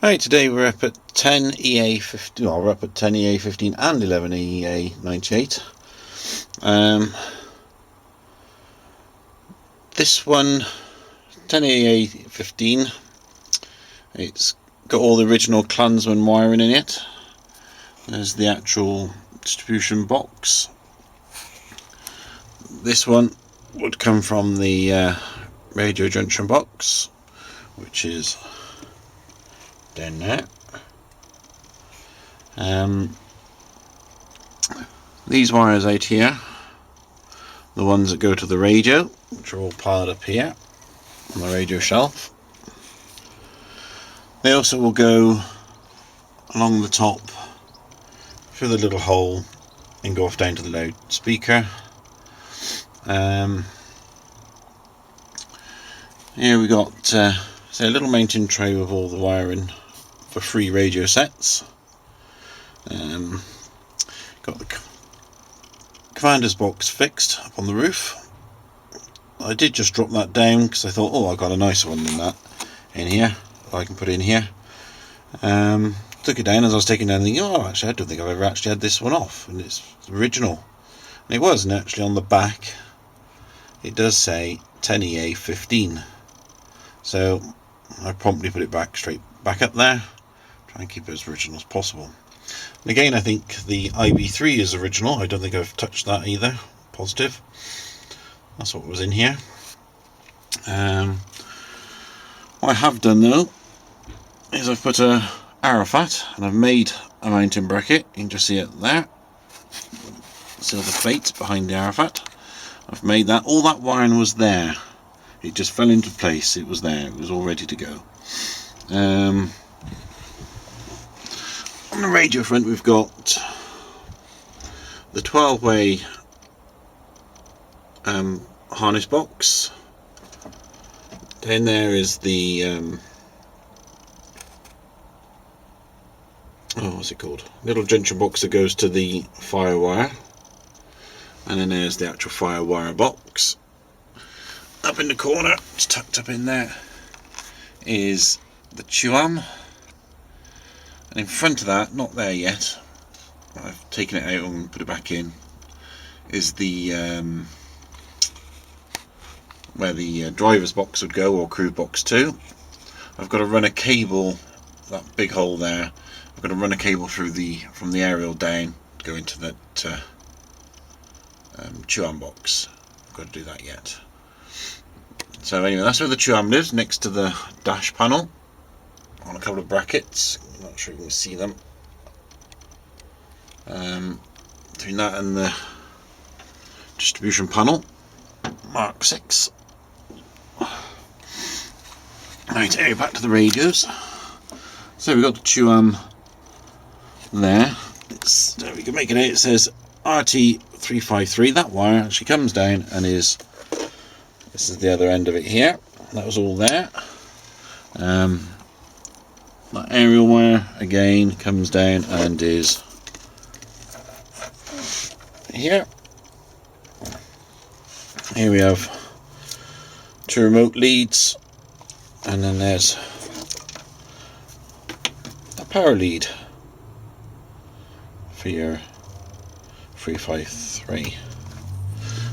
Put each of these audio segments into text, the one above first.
Right, today we're up at 10 EA15. Well, we're up at 10 EA15 and 11 EA98. This one, 10 EA15. It's got all the original Clansman wiring in it. There's the actual distribution box. This one would come from the radio junction box, which is down there. These wires out here, the ones that go to the radio, which are all piled up here on the radio shelf. They also will go along the top through the little hole and go off down to the loudspeaker. Here we got say a little mounting tray with all the wiring for 3 radio sets. Got the commander's box fixed up on the roof. I did just drop that down because I thought, oh, I got a nicer one than that in here I can put in here. Took it down as I was taking down, thinking, oh, actually I don't think I've ever actually had this one off, and it's original. And it was, and actually on the back it does say 10 EA15. So I promptly put it straight back up there, try and keep it as original as possible. And again, I think the IB3 is original. I don't think I've touched that either. Positive. That's what was in here. What I have done though is I've put a Arafat and I've made a mounting bracket. You can just see it there. Silver plate behind the Arafat. I've made that. All that wiring was there. It just fell into place. It was there. It was all ready to go. On the radio front, we've got the 12-way harness box. Then there is the what's it called? Little junction box that goes to the fire wire, and then there's the actual fire wire box. Up in the corner, it's tucked up in there, is the TUAM, and in front of that, not there yet, I've taken it out and put it back in, is the where the driver's box would go, or crew box 2. I've got to run a cable, that big hole there, I've got to run a cable through from the aerial down to go into that TUAM box. I've got to do that yet. So anyway, that's where the TUAM lives, next to the dash panel, on a couple of brackets. I'm not sure you can see them. Between that and the distribution panel, Mark 6. Right, anyway, back to the radios. So we've got the TUAM there. There we can make it out. It says RT353. That wire actually comes down and is, this is the other end of it here. That was all there. That aerial wire again comes down and is here. Here we have 2 remote leads, and then there's a power lead for your 353.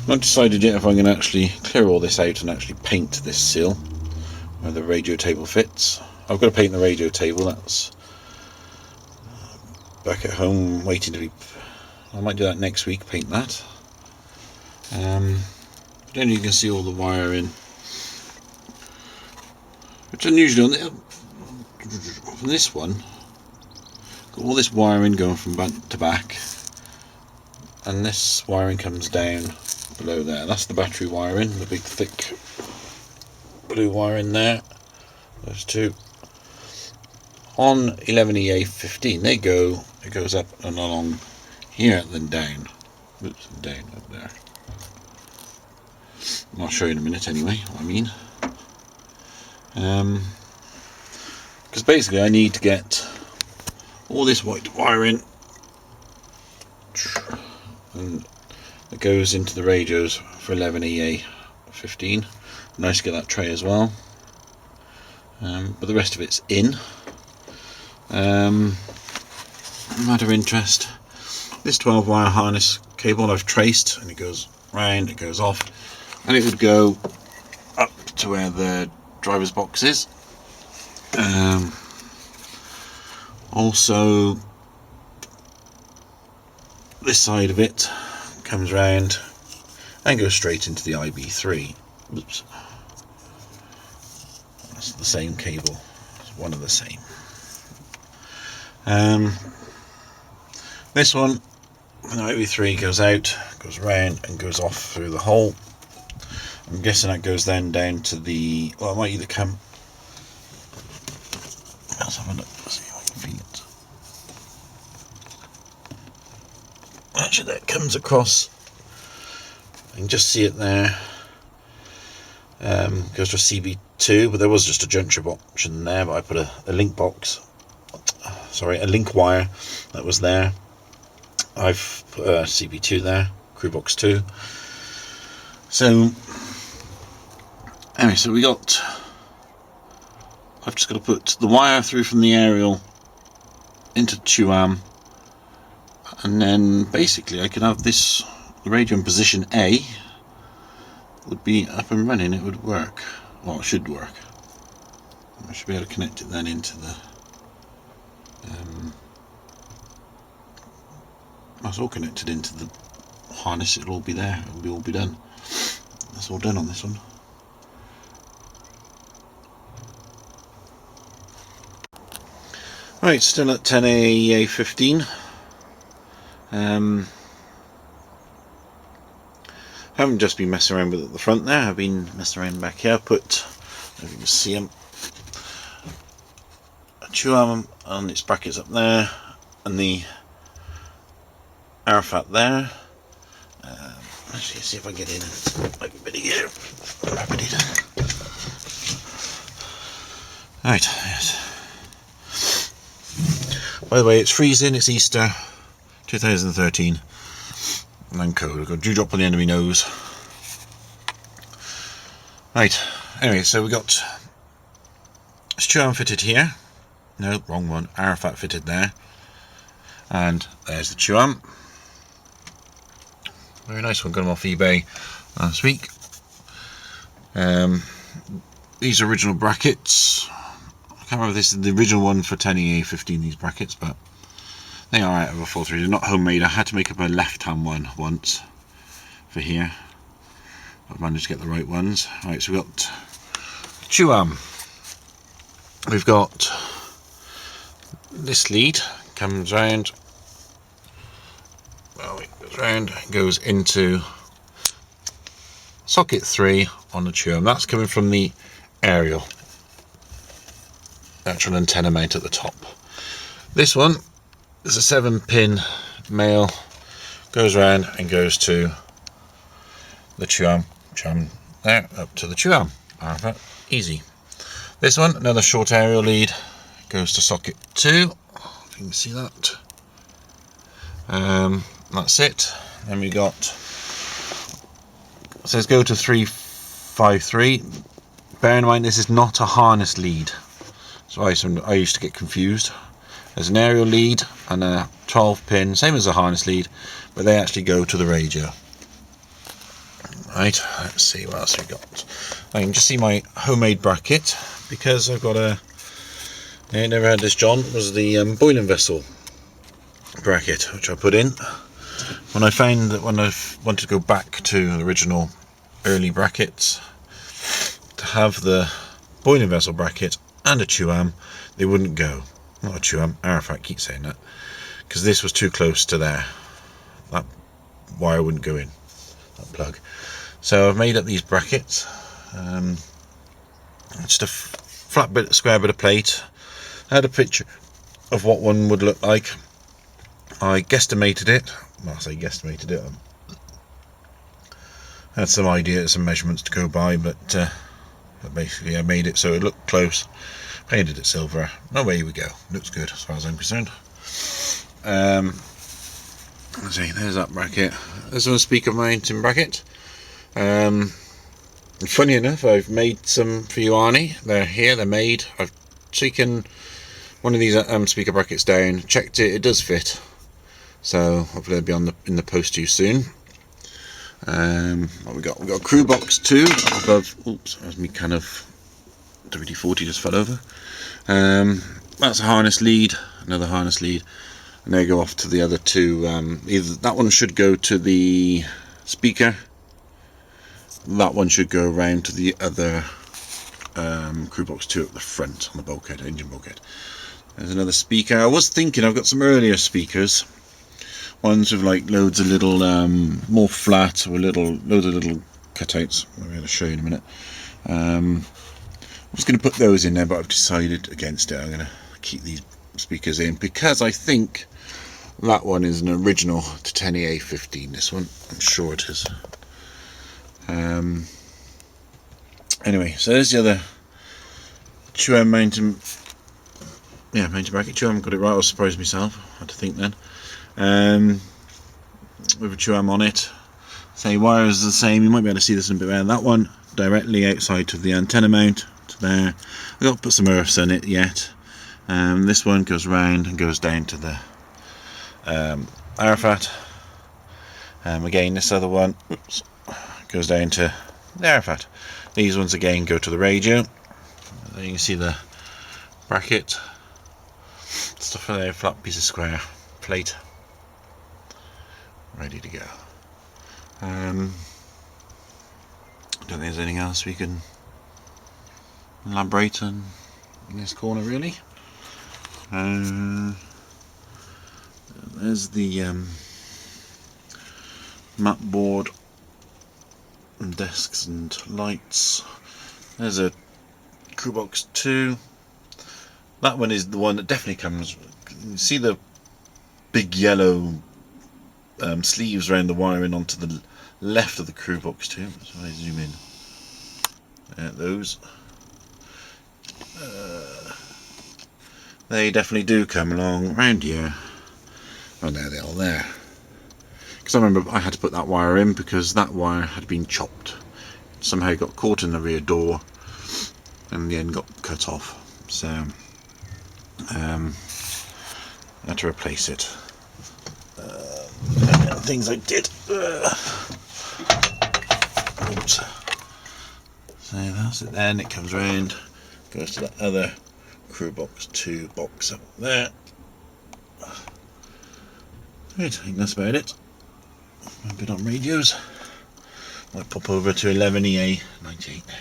Not decided yet if I'm going to actually clear all this out and actually paint this seal where the radio table fits. I've got to paint the radio table, that's back at home waiting to be, I might do that next week, paint that. But then you can see all the wiring, which unusually on this one, got all this wiring going from front to back, and this wiring comes down below there. That's the battery wiring, the big thick blue wiring there. Those two. On 11EA15 it goes up and along here, then down. Oops, down up there. I'll show you in a minute anyway what I mean. Because basically I need to get all this white wiring, and it goes into the radios for 11EA15. Nice to get that tray as well. But the rest of it's in. Matter of interest, this 12 wire harness cable I've traced, and it goes round, it goes off, and it would go up to where the driver's box is. Also, this side of it comes round and goes straight into the IB3. Oops. That's the same cable, it's one of the same. This one, the IB3 goes out, goes round and goes off through the hole. I'm guessing that goes then down to the, well, it might either come, let's have a look, see if I can feel it. Actually, that comes across, I can just see it there. Goes to a CB2, but there was just a juncture option there, but I put a link box, sorry, a link wire that was there. I've put a CB2 there, crew box 2. So anyway, so we got, I've just got to put the wire through from the aerial into TUAM, and then basically I can have this, the radio in position A would be up and running, it would work. Well, it should work. I should be able to connect it then into the that's all connected into the harness, it'll all be there, it'll all be done. That's all done on this one. Right, still at 10 AEA15. I haven't just been messing around with it at the front there, I've been messing around back here. Put, if you can see them, a TUAM on its brackets up there, and the Arafat there. Actually, see if I get in and make a bit of here. Right, yes. By the way, it's freezing, it's Easter 2013. And I'm cold, I've got a dewdrop on the end of my nose. Right, anyway, so we got TUAM fitted here. No, wrong one. Arafat fitted there. And there's the TUAM. Very nice one, got them off eBay last week. These original brackets, I can't remember if this is the original one for 10EA15, these brackets, but they are out of a 4.3. They're not homemade. I had to make up a left-hand one once for here. I've managed to get the right ones. Right, so we've got TUAM. We've got this lead, comes round. Well, it goes round and goes into socket 3 on the TUAM. That's coming from the aerial. Actual antenna mount at the top. This one is a 7-pin male, goes round and goes to the TUAM there, up to the TUAM. Easy. This one, another short aerial lead, goes to socket 2, if you can see that. That's it. Then we got, it says go to 353. Bear in mind this is not a harness lead, so I used to get confused. There's an aerial lead and a 12-pin, same as a harness lead, but they actually go to the radio. Right, let's see what else we got. I can just see my homemade bracket, because I've got a, I never had this, John, was the boiling vessel bracket, which I put in. When I found that when I wanted to go back to the original early brackets, to have the boiling vessel bracket and a TUAM, they wouldn't go. Not a TUAM, Arafat, keep saying that, because this was too close to there. That wire wouldn't go in, that plug. So I've made up these brackets. Just a flat bit, square bit of plate. I had a picture of what one would look like. I guesstimated it. Well, I say guesstimated it. I had some ideas, some measurements to go by, but basically I made it so it looked close. Painted it silver. Away we go. Looks good as far as I'm concerned. Let's see, there's that bracket. There's a speaker mounting bracket. Funny enough, I've made some for you, Arnie. They're here, they're made. I've taken one of these speaker brackets down, checked it, it does fit, so hopefully it'll be in the post to you soon. What we got? We got a crew box 2 up above. Oops, that was me kind of WD-40 just fell over. That's a harness lead, another harness lead, and they go off to the other two. Either that one should go to the speaker, that one should go around to the other crew box 2 at the front on the bulkhead, engine bulkhead. There's another speaker. I was thinking I've got some earlier speakers, ones with like loads of little more flat or loads of little cutouts. Maybe I'll show you in a minute. I was going to put those in there, but I've decided against it. I'm going to keep these speakers in because I think that one is an original to 10EA15. This one, I'm sure it is. Anyway, so there's the other 2M mountain bracket. 2M got it right. I was surprised myself. I had to think then. With a 2M on it. Say wires are the same. You might be able to see this in a bit better. That one directly outside to the antenna mount to there. I've got to put some earths in it yet. This one goes round and goes down to the Arafat. Again, this other one goes down to the Arafat. These ones again go to the radio. There you can see the bracket. Stuff in there, flat piece of square plate. Ready to go. Don't think there's anything else we can elaborate on in this corner really. There's the map board and desks and lights. There's a crew box 2. That one is the one that definitely comes. You see the big yellow sleeves around the wiring onto the left of the crew box 2. So I zoom in. Those. They definitely do come along around here. Oh, there they are there. Because I remember I had to put that wire in because that wire had been chopped. It somehow got caught in the rear door and in the end got cut off. So I had to replace it. Things I did. Oops. So that's it then. It comes round, goes to that other crew box 2 box up there. Right, I think that's about it. A bit on radios. Might pop over to 11EA98 now.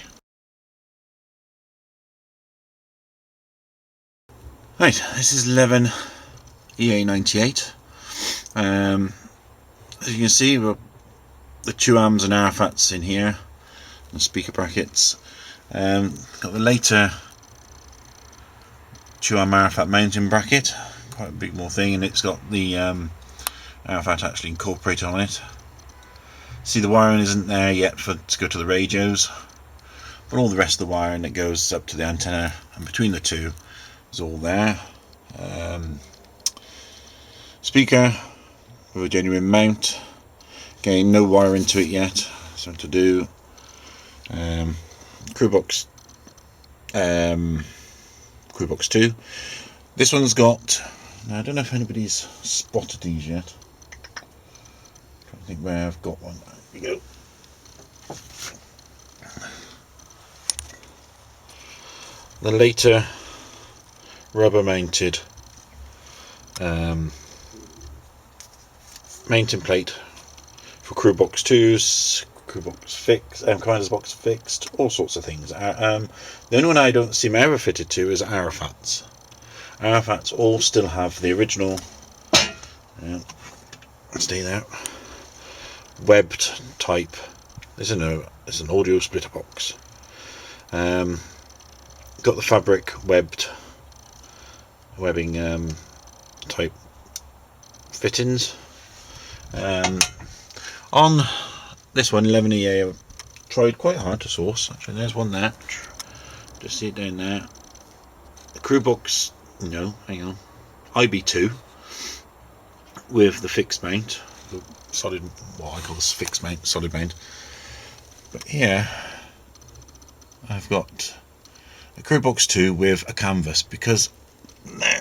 Right, this is 11EA98. As you can see, we've got the 2Ams and Arafats in here, and speaker brackets. Got the later 2M Arafat mounting bracket, quite a big more thing, and it's got the Arafat actually incorporated on it. See, the wiring isn't there yet to go to the radios, but all the rest of the wiring that goes up to the antenna and between the two is all there. Speaker with a genuine mount. Again, no wire into it yet, something to do. Crew box 2. This one's got, now I don't know if anybody's spotted these yet. I don't think where I've got one. There we go. The later rubber mounted mounting plate for crew box 2s, crew box fixed, commander's box fixed, all sorts of things. The only one I don't seem ever fitted to is Arafat's. Arafat's all still have the original, stay there, webbed type. It's an audio splitter box. Got the fabric webbing type fittings. On this one, 11EA, I've tried quite hard to source. Actually, there's one there. Just see it down there. The crew box, no, hang on, IB2 with the fixed mount, the solid, what I call this fixed mount, solid mount. But here, I've got a crew box 2 with a canvas, because Now,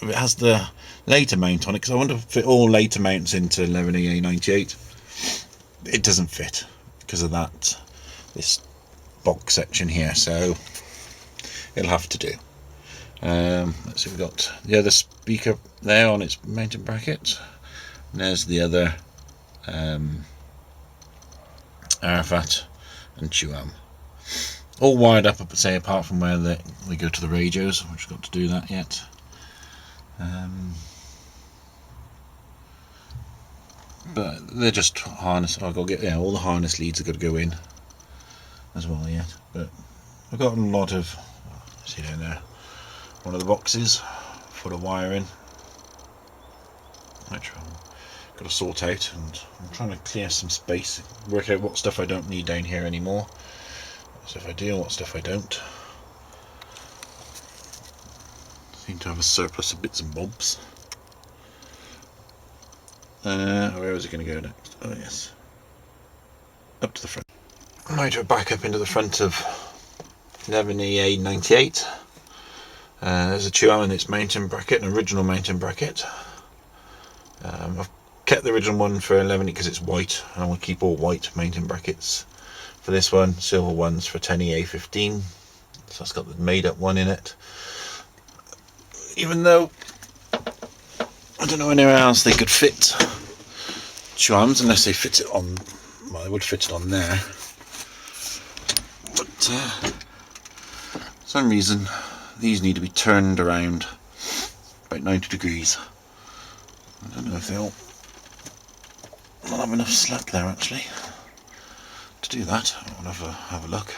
if it has the later mount on it, because I want to fit all later mounts into 11AA98, it doesn't fit because of that, this box section here, so it'll have to do. Let's see, we've got the other speaker there on its mounting bracket, and there's the other Arafat and Chuam, all wired up, say, apart from where they go to the radios, which got to do that yet. But they're just harness. I've got to get, all the harness leads are got to go in as well yet. But I've got a lot of, see down there, one of the boxes full of wiring, which I've got to sort out, and I'm trying to clear some space, work out what stuff I don't need down here anymore, what stuff I do, what stuff I don't. Seem to have a surplus of bits and bobs. Where is it going to go next? Oh yes, up to the front. Motor back up into the front of 11EA98. There's a Chuam and its mounting bracket, an original mounting bracket. I've kept the original one for 11 because it's white, and I will keep all white mounting brackets for this one. Silver ones for 10EA15, so it's got the made up one in it. Even though I don't know anywhere else they could fit Chuams unless they fit it on, well, they would fit it on there, but for some reason these need to be turned around about 90 degrees. I don't know if they'll not have enough slack there actually to do that. I'll have a look.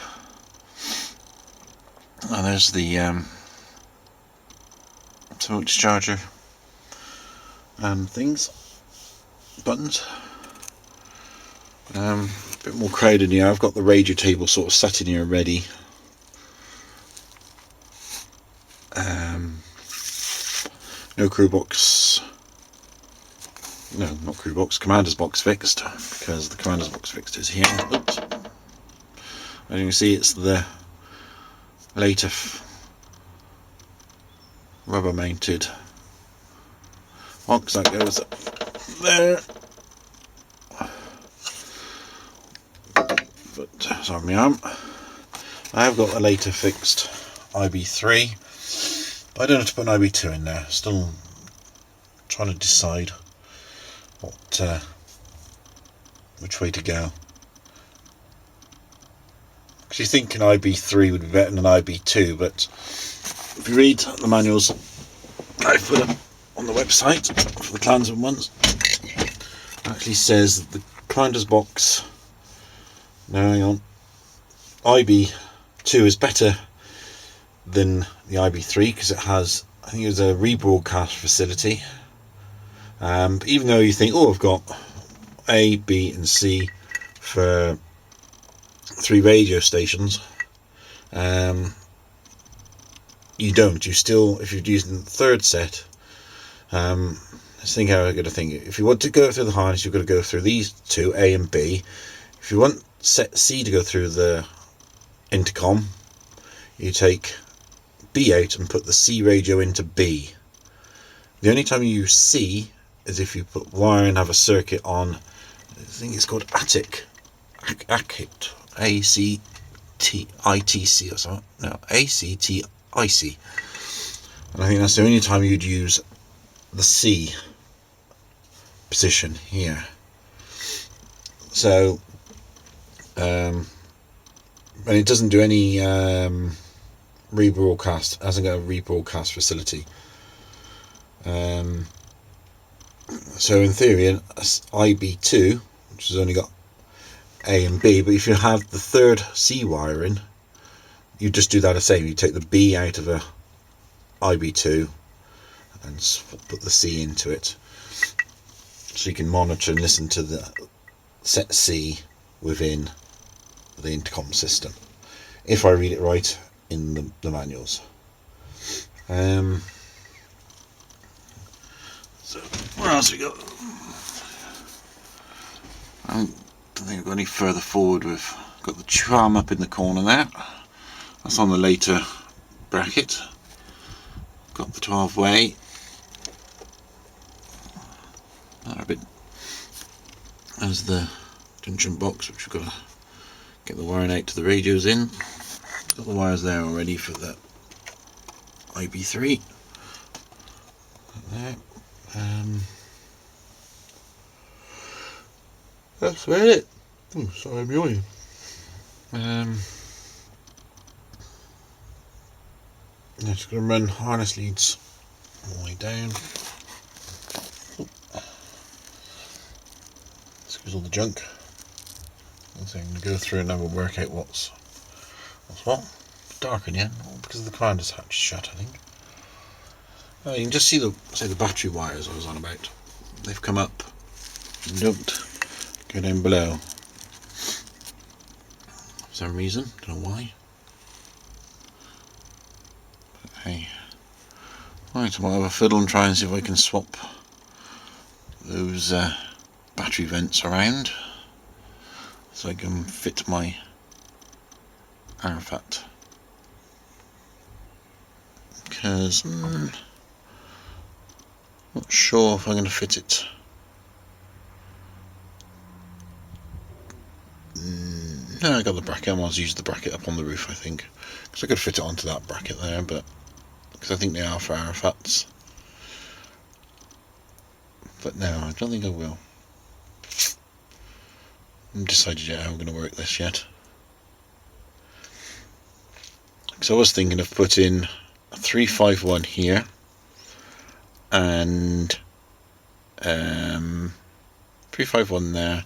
And there's the smoke discharger and things, buttons. A bit more crowded here. I've got the radio table sort of sat in here ready. No crew box, no, not crew box, commander's box fixed, because the commander's box fixed is here. Oops. As you can see, it's the later rubber mounted box that goes up there. But sorry, my arm. I have got a later fixed IB3. I don't have to put an IB2 in there. Still trying to decide which way to go. Because you think an IB3 would be better than an IB2, but if you read the manuals I put up on the website for the clansman ones, it actually says that the commander's box, no, hang on, IB2 is better than the IB3 because it has, I think it was a rebroadcast facility. But even though you think, oh, I've got A, B and C for 3 radio stations, you don't. You still, if you're using the third set, let's think how I'm going to think. If you want to go through the harness, you've got to go through these two, A and B. If you want set C to go through the intercom, you take B out and put the C radio into B. The only time you use C is if you put wire and have a circuit on, I think it's called ACIT, ACTITC or something. No, ACTIC. And I think that's the only time you'd use the C position here. So, and it doesn't do any rebroadcast, hasn't got a rebroadcast facility. So in theory, an IB2, which has only got A and B, but if you have the third C wiring, you just do that the same. You take the B out of a IB2 and put the C into it, so you can monitor and listen to the set C within the intercom system, if I read it right in the manuals. So where else we got? I don't think I've got any further forward. We've got the Chuam up in the corner there. That's on the later bracket. got the 12 way. That a bit as the junction box, which we've got to get the wiring out to the radios in. Got the wires there already for the IB3. There. That's about it. Sorry, I'm yawning. Just going to run harness leads all the way down. Excuse all the junk. So I'm going to go through and have a work out what's what. Dark again, because the commander's hatch is shut, I think. You can just see the battery wires I was on about. They've come up and don't go down below for some reason, don't know why. But hey, right, I'll have a fiddle and try and see if I can swap those battery vents around so I can fit my Arafat, because not sure if I'm going to fit it. No, I got the bracket. I might as well use the bracket up on the roof, I think, because I could fit it onto that bracket there, but because I think they are for Arafats. But no, I don't think I will. I haven't decided yet how I'm going to work this yet. Because I was thinking of putting a 351 here and 351 there.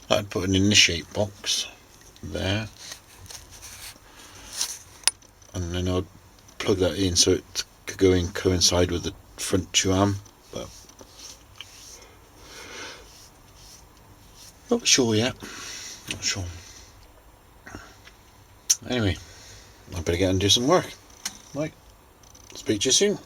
That'd put an initiate box there, and then I'd plug that in so it could go in coincide with the front 2am, but not sure yet. Not sure. Anyway, I better get and do some work. Right, speak to you soon.